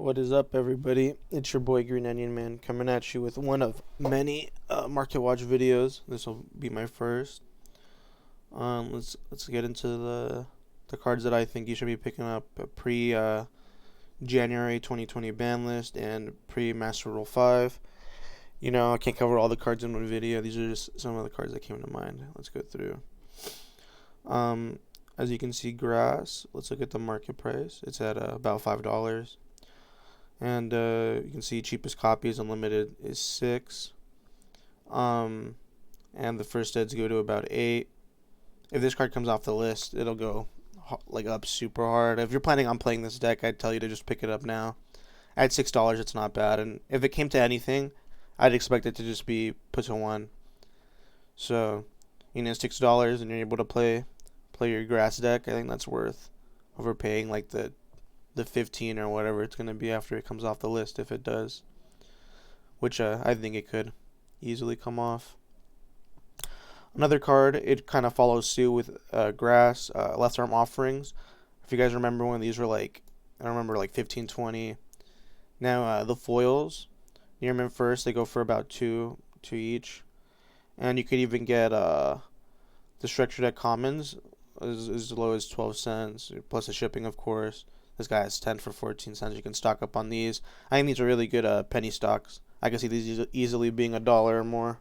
What is up, everybody? It's your boy Green Onion Man coming at you with one of many Market Watch videos. This will be my first. Let's get into the cards that I think you should be picking up pre January 2020 ban list and pre Master Rule 5. You know, I can't cover all the cards in one video. These are just some of the cards that came to mind. Let's go through. As you can see, grass. Let's look at the market price. It's at about $5. And you can see cheapest copies unlimited is 6. And the first heads go to about 8. If this card comes off the list, it'll go like up super hard. If you're planning on playing this deck, I'd tell you to just pick it up now. At $6, it's not bad. And if it came to anything, I'd expect it to just be put to 1. So, you know, $6 and you're able to play your grass deck. I think that's worth overpaying like the 15 or whatever it's going to be after it comes off the list, if it does, which I think it could easily come off. Another card, it kind of follows suit with grass, left arm offerings. If you guys remember when these were like, I remember like 15, 20. Now the foils, near mint first, they go for about 2 each, and you could even get the structure deck commons as low as 12 cents plus the shipping, of course. This guy has 10 for 14 cents. You can stock up on these. I think these are really good penny stocks. I can see these easily being $1 or more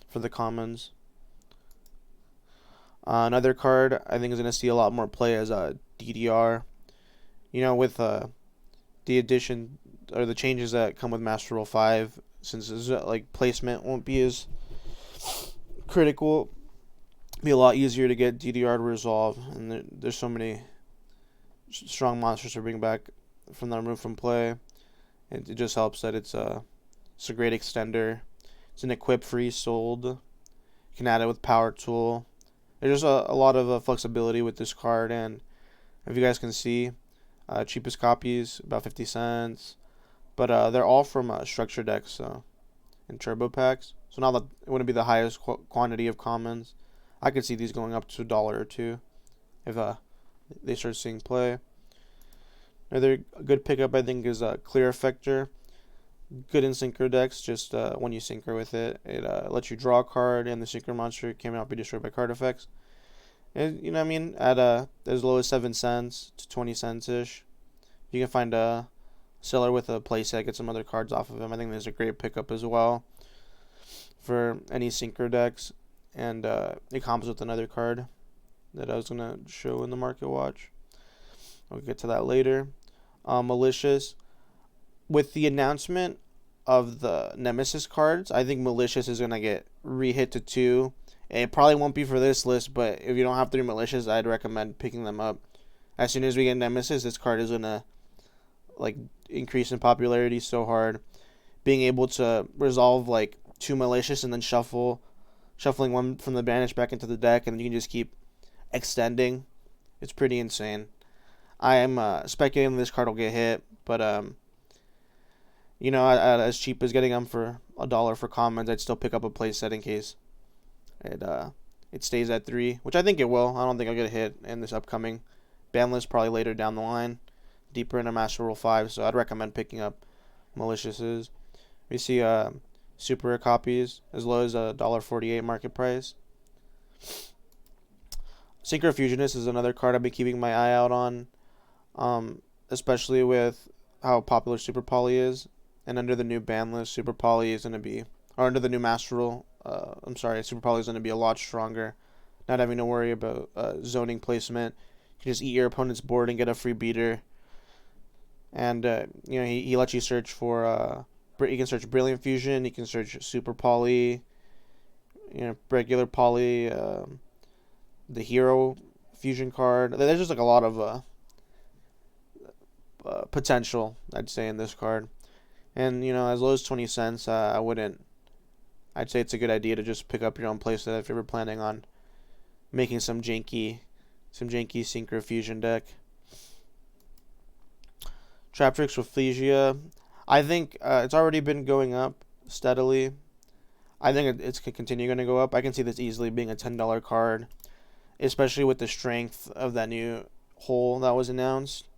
for the commons. Another card I think is going to see a lot more play as DDR. You know, with the addition or the changes that come with Master Rule 5, since like placement won't be as critical, it'll be a lot easier to get DDR to resolve, and there's so many strong monsters to bring back from the remove from play. And it just helps that it's a great extender. It's an equip free sold. You can add it with power tool. There's a lot of flexibility with this card, and if you guys can see, cheapest copies about 50 cents, but they're all from structure decks and turbo packs. So now that it wouldn't be the highest quantity of commons, I could see these going up to $1 or $2 if they start seeing play. Another good pickup I think is Clear Effector. Good in synchro decks. Just when you synchro with it, it lets you draw a card, and the synchro monster cannot be destroyed by card effects. And you know what I mean, at as low as 7 cents to 20 cents ish, you can find a seller with a playset, get some other cards off of him. I think there's a great pickup as well for any synchro decks, and it comes with another card that I was gonna show in the market watch. I'll get to that later. Malicious. With the announcement of the Nemesis cards, I think Malicious is gonna get re-hit to 2. It probably won't be for this list, but if you don't have 3 Malicious, I'd recommend picking them up. As soon as we get Nemesis, this card is gonna like increase in popularity so hard. Being able to resolve like 2 Malicious and then shuffling one from the banish back into the deck, and you can just keep extending. It's pretty insane. I am speculating this card will get hit, but you know, as cheap as getting them for $1 for commons, I'd still pick up a playset in case it stays at 3, which I think it will. I don't think I'll get a hit in this upcoming ban list, probably later down the line, deeper into Master Rule 5. So I'd recommend picking up Maliciouses. We see super rare copies as low as $1.48 market price. Synchro Fusionist is another card I've been keeping my eye out on, especially with how popular Super Poly is. And under the new ban list, Super Poly is going to be, or under the new Master Rule, Super Poly is going to be a lot stronger. Not having to worry about zoning placement. You can just eat your opponent's board and get a free beater. And, you know, he lets you search for, you can search Brilliant Fusion, you can search Super Poly, you know, regular Poly, the Hero Fusion card. There's just like a lot of potential, I'd say, in this card. And, you know, as low as 20 cents, I'd say it's a good idea to just pick up your own playset if you're ever planning on making some janky Synchro Fusion deck. Traptrix with Flesia. I think it's already been going up steadily. I think it's continue going to go up. I can see this easily being a $10 card, especially with the strength of that new hole that was announced.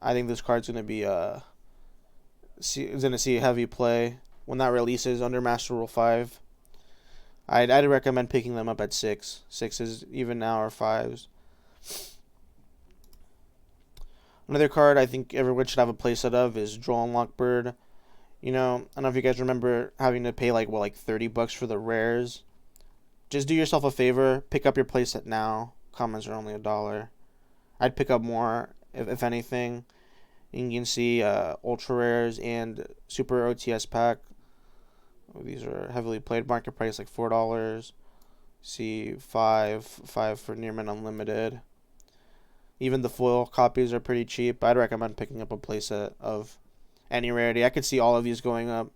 I think this card's going to be is gonna see a heavy play when that releases under Master Rule 5. I'd recommend picking them up at 6. 6s even now or 5s. Another card I think everyone should have a playset of is Droll and Lockbird. I don't know if you guys remember having to pay like $30 for the rares. Just do yourself a favor, pick up your playset now. Commons are only $1. I'd pick up more if anything. You can see ultra rares and super OTS pack. These are heavily played. Market price like $4. See 5 for Near Mint Unlimited. Even the foil copies are pretty cheap. I'd recommend picking up a playset of any rarity. I could see all of these going up,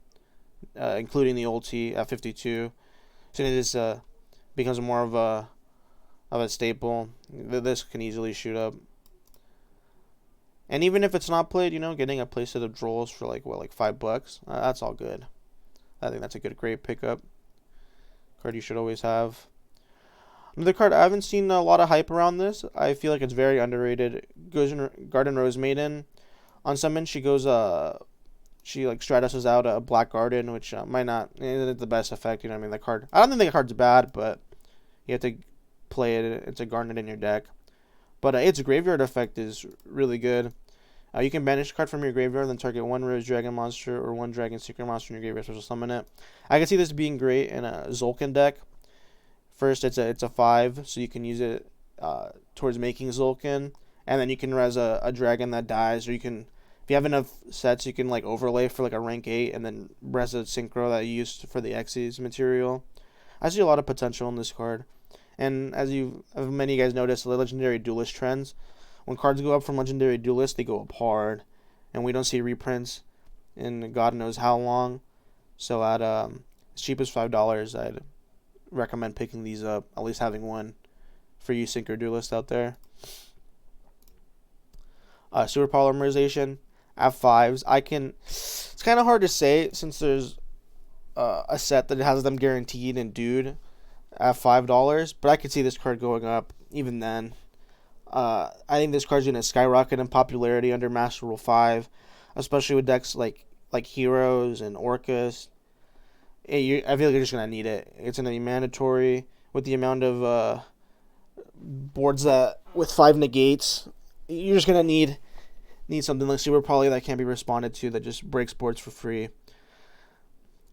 including the ulti at 52. So this becomes more of a staple. This can easily shoot up. And even if it's not played, getting a playset of Drolls for like $5, that's all good. I think that's a great pickup. Card you should always have. Another card, I haven't seen a lot of hype around this. I feel like it's very underrated. Garden Rose Maiden. On summon, she goes she like Stratuses out a Black Garden, which might not isn't the best effect. The card. I don't think the card's bad, but you have to play it. It's a garnet in your deck. But its graveyard effect is really good. You can banish a card from your graveyard, then target one Rose Dragon monster or one Dragon Secret monster in your graveyard, special summon it. I can see this being great in a Zolkin deck. First, it's a 5, so you can use it towards making Zolkin, and then you can res a dragon that dies, or you can, if you have enough sets, you can like overlay for like a rank 8, and then res a Synchro that you used for the Xyz material. I see a lot of potential in this card. And as many of you guys noticed, the Legendary Duelist trends, when cards go up from Legendary Duelist, they go up hard. And we don't see reprints in God knows how long. So at as cheap as $5, I'd recommend picking these up, at least having one for you Synchro Duelist out there. Super Polymerization at 5s. It's kind of hard to say since there's a set that has them guaranteed and dude at $5, but I could see this card going up even then. I think this card's going to skyrocket in popularity under Master Rule 5, especially with decks like Heroes and Orcus. I feel like you're just going to need it. It's going to be mandatory with the amount of boards that with 5 negates. You're just going to need something like Super Poly that can't be responded to, that just breaks boards for free.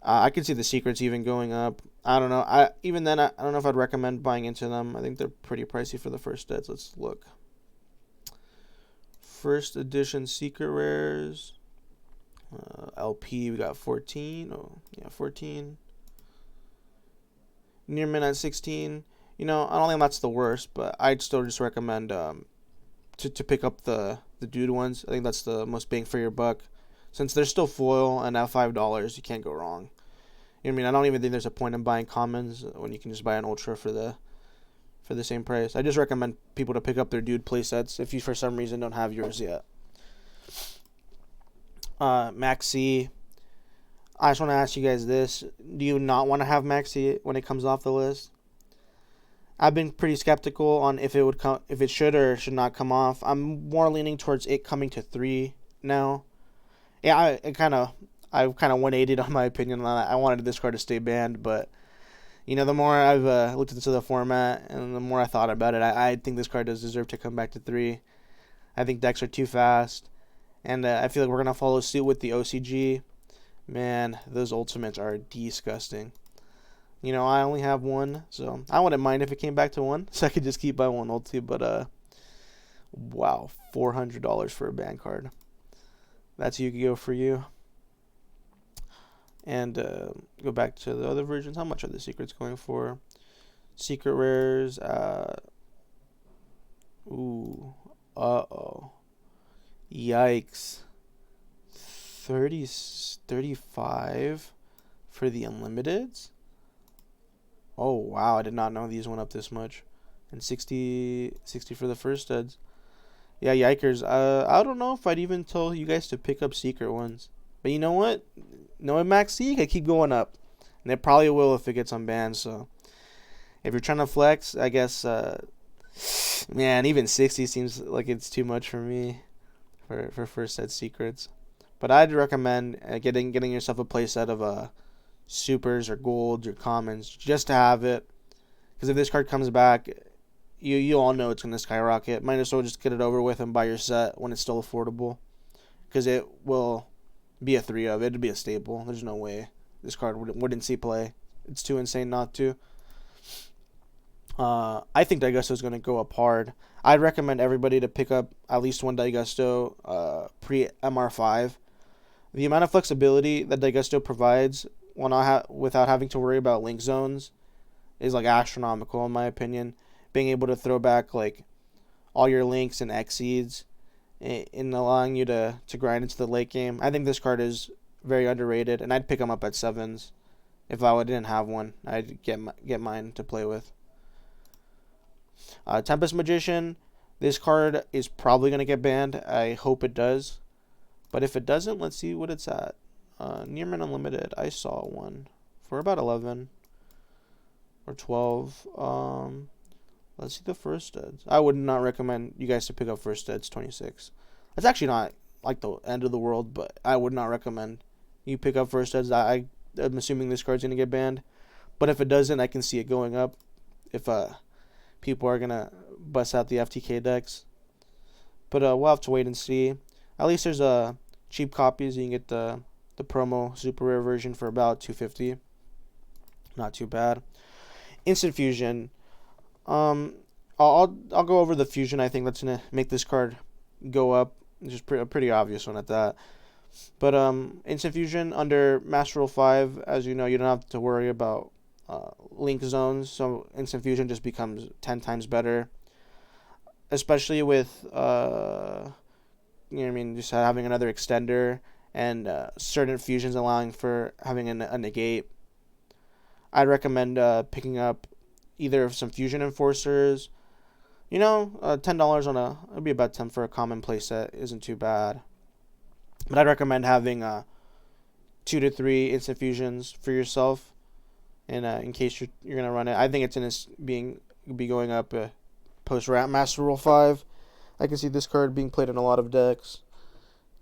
I could see the secrets even going up. I don't know. I don't know if I'd recommend buying into them. I think they're pretty pricey for the first sets. Let's look. First edition secret rares. LP, we got 14. 14. Near Mint at 16. I don't think that's the worst, but I'd still just recommend to pick up the dude ones. I think that's the most bang for your buck. Since they're still foil and at $5, you can't go wrong. I don't even think there's a point in buying commons when you can just buy an ultra for the same price. I just recommend people to pick up their dude playsets if you for some reason don't have yours yet. Maxx Yikes. I just want to ask you guys this: do you not want to have Maxx Yikes when it comes off the list? I've been pretty skeptical on if it should or should not come off. I'm more leaning towards it coming to 3 now. Yeah, I kind of 180'd on my opinion on that. I wanted this card to stay banned, but the more I've looked into the format and the more I thought about it, I think this card does deserve to come back to 3. I think decks are too fast, and I feel like we're gonna follow suit with the OCG. Man, those ultimates are disgusting. I only have one, so I wouldn't mind if it came back to 1, so I could just keep buying one ulti. But wow, $400 for a ban card. That's Yu-Gi-Oh for you. And go back to the other versions. How much are the secrets going for? Secret rares. Yikes. 35 for the unlimiteds. Oh wow, I did not know these went up this much. And 60 for the first studs. Yeah, yikers. I don't know if I'd even tell you guys to pick up secret ones. But you know what? Knowing Maxx Yikes, I keep going up. And it probably will if it gets unbanned. So if you're trying to flex, I guess, man, even 60 seems like it's too much for me for first set secrets. But I'd recommend getting yourself a playset of supers or golds or commons just to have it. Because if this card comes back, you all know it's going to skyrocket. Might as well just get it over with and buy your set when it's still affordable. Because it will be a 3 of. It'd be a staple. There's no way this card wouldn't see play. It's too insane not to. I think Daigusto is going to go up hard. I'd recommend everybody to pick up at least one Daigusto pre-MR5. The amount of flexibility that Daigusto provides without having to worry about link zones is like astronomical in my opinion. Being able to throw back like all your links and exceeds in allowing you to grind into the late game. I think this card is very underrated, and I'd pick him up at 7s. If I didn't have one, I'd get mine to play with. Tempest Magician. This card is probably going to get banned. I hope it does. But if it doesn't, let's see what it's at. Nearman Unlimited. I saw one for about 11 or 12. Let's see the first studs. I would not recommend you guys to pick up first studs 26. That's actually not like the end of the world, but I would not recommend you pick up first studs. I'm assuming this card's going to get banned. But if it doesn't, I can see it going up. If people are going to bust out the FTK decks. But we'll have to wait and see. At least there's cheap copies. You can get the promo super rare version for about $250. Not too bad. Instant Fusion. I'll go over the fusion. I think that's gonna make this card go up. It's just a pretty obvious one at that. But Instant Fusion under Master Rule 5, as you know, you don't have to worry about link zones. So Instant Fusion just becomes 10 times better, especially with just having another extender and certain fusions allowing for having a negate. I'd recommend picking up either some fusion enforcers. $10 on it'd be about 10 for a common playset isn't too bad. But I'd recommend having 2 to 3 instant fusions for yourself, and in case you're gonna run it. I think it's be going up post Master Rule 5. I can see this card being played in a lot of decks.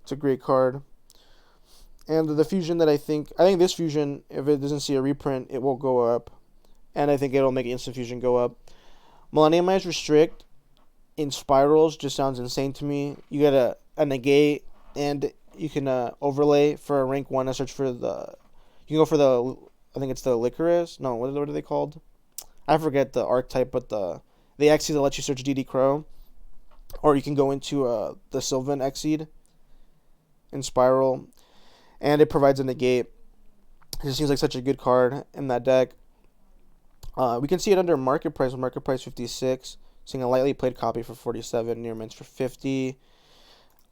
It's a great card. And the fusion that I think this fusion, if it doesn't see a reprint, it will go up. And I think it'll make Instant Fusion go up. Millenniumized Restrict in spirals just sounds insane to me. You get a negate, and you can overlay for a rank 1. I search for you can go for I think it's the Licorice. No, what are they called? I forget the archetype, but the Exceed that lets you search DD Crow. Or you can go into the Sylvan Exceed in spiral, and it provides a negate. It just seems like such a good card in that deck. We can see it under market price 56, seeing a lightly played copy for 47, near mints for 50.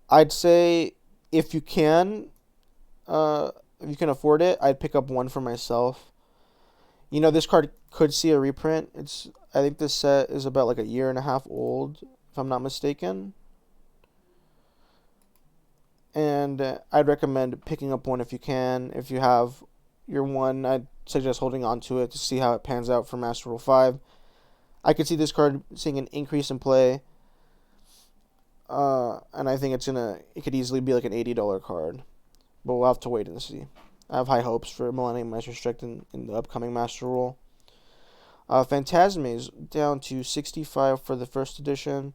I'd say if you can afford it, I'd pick up one for myself. This card could see a reprint. I think this set is about like a year and a half old, if I'm not mistaken. And I'd recommend picking up one if you can. If you have your one, I'd suggest holding on to it to see how it pans out for Master Rule 5. I could see this card seeing an increase in play. And I think it could easily be like an $80 card. But we'll have to wait and see. I have high hopes for Millennium Restrict in the upcoming Master Rule. Phantasmes down to 65 for the first edition.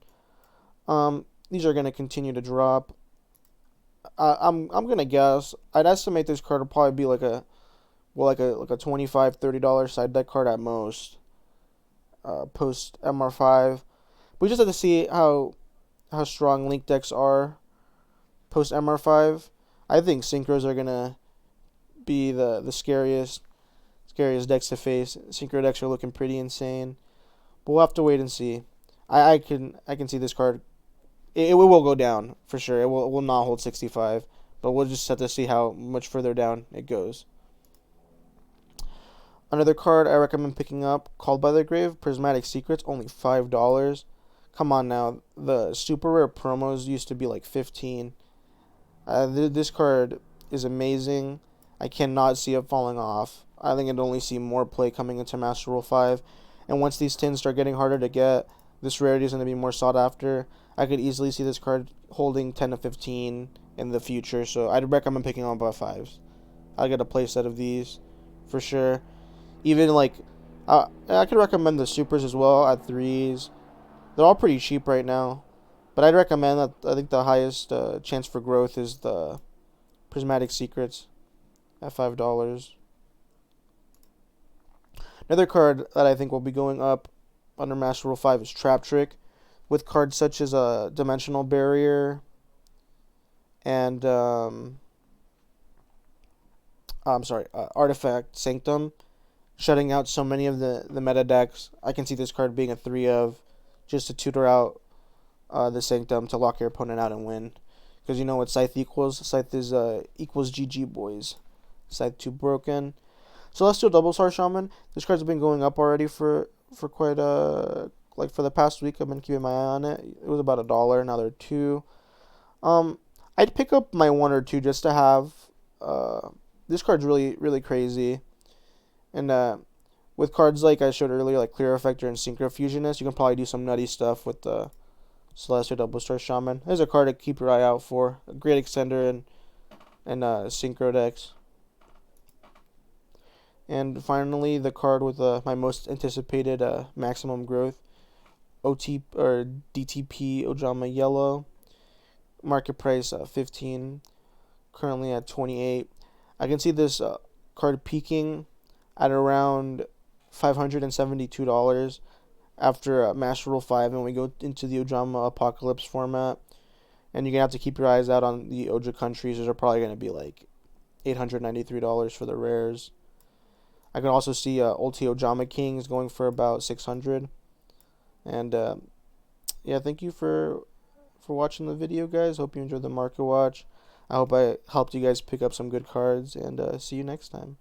These are going to continue to drop. I'm going to guess. I'd estimate this card will probably be like a $25, $30 side deck card at most. Post MR5. We just have to see how strong link decks are post MR5. I think synchros are gonna be the scariest decks to face. Synchro decks are looking pretty insane, but we'll have to wait and see. I can see this card. It will go down for sure. It will not hold 65, but we'll just have to see how much further down it goes. Another card I recommend picking up, Called by the Grave, Prismatic Secrets, only $5. Come on now, the super rare promos used to be like 15. This card is amazing. I cannot see it falling off. I think I'd only see more play coming into Master Rule 5. And once these tins start getting harder to get, this rarity is going to be more sought after. I could easily see this card holding 10 to 15 in the future. So I'd recommend picking up a 5s. I'll get a playset of these for sure. Even like, I could recommend the supers as well at 3s. They're all pretty cheap right now, but I'd recommend that. I think the highest chance for growth is the Prismatic Secrets at $5. Another card that I think will be going up under Master Rule 5 is Trap Trick, with cards such as a Dimensional Barrier and Artifact Sanctum, shutting out so many of the meta decks. I can see this card being a 3 of, just to tutor out the Sanctum to lock your opponent out and win. Because you know what Scythe equals? Scythe is equals GG boys. Scythe 2 broken. Celestial Double Star Shaman. This card's been going up already for quite like for the past week. I've been keeping my eye on it. It was about $1. Now they're $2. I'd pick up my 1 or 2 just to have. This card's really crazy, and with cards like I showed earlier, like Clear Effector and Synchro Fusionist, you can probably do some nutty stuff with the Celestial Double Star Shaman. There's a card to keep your eye out for. A great extender and Synchro decks. And finally, the card with my most anticipated maximum growth, OT or DTP Ojama Yellow. Market price 15, currently at 28. I can see this card peaking at around $572 after Master Rule 5, and we go into the Ojama Apocalypse format. And you're going to have to keep your eyes out on the Oja countries. Those are probably going to be like $893 for the rares. I can also see Ulti Ojama Kings going for about $600. And yeah, thank you for watching the video, guys. Hope you enjoyed the market watch. I hope I helped you guys pick up some good cards, and see you next time.